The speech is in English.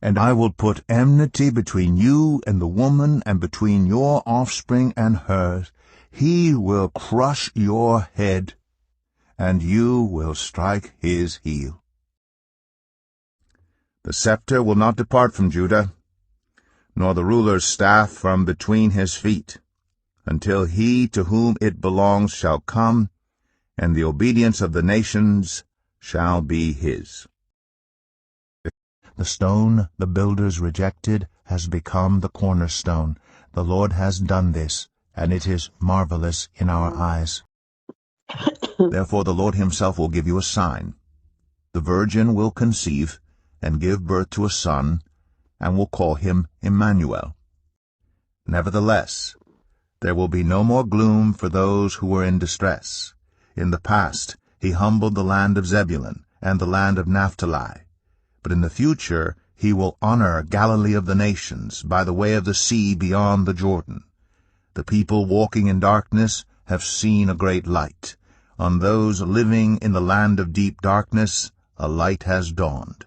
And I will put enmity between you and the woman, and between your offspring and hers. He will crush your head, and you will strike his heel. The scepter will not depart from Judah, nor the ruler's staff from between his feet, until he to whom it belongs shall come, and the obedience of the nations shall be his. The stone the builders rejected has become the cornerstone. The Lord has done this, and it is marvelous in our eyes. Therefore the Lord himself will give you a sign. The virgin will conceive and give birth to a son, and will call him Emmanuel. Nevertheless, there will be no more gloom for those who were in distress. In the past he humbled the land of Zebulun and the land of Naphtali. But in the future he will honor Galilee of the nations by the way of the sea beyond the Jordan. The people walking in darkness have seen a great light. On those living in the land of deep darkness a light has dawned.